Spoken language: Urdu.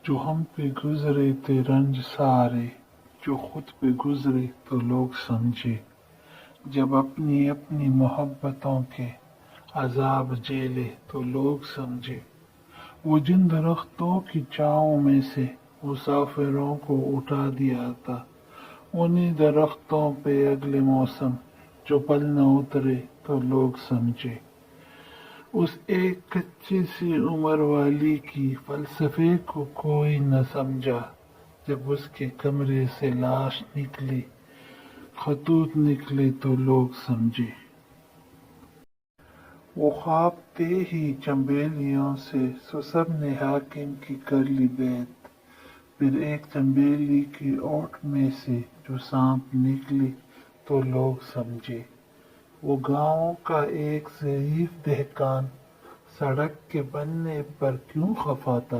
جو ہم پہ گزرے تھے رنج سارے، جو خود پہ گزرے تو لوگ سمجھے، جب اپنی اپنی محبتوں کے عذاب جھیلے تو لوگ سمجھے، وہ جن درختوں کی چھاؤں میں سے مسافروں کو اٹھا دیا تھا، انہی درختوں پہ اگلے موسم جو پل نہ اترے تو لوگ سمجھے، اس ایک کچی سی عمر والی کی فلسفے کو کوئی نہ سمجھا، جب اس کے کمرے سے لاش نکلی، خطوط نکلے تو لوگ سمجھے، وہ خواب تھے ہی چنبیلیوں سے سو سب نے حاکم کی کر لی بیعت، پھر ایک چنبیلی کی اوٹ میں سے جو سانپ نکلی تو لوگ سمجھے، وہ گاؤں کا ایک ضعیف دہقان سڑک کے بننے پر کیوں خفا تھا،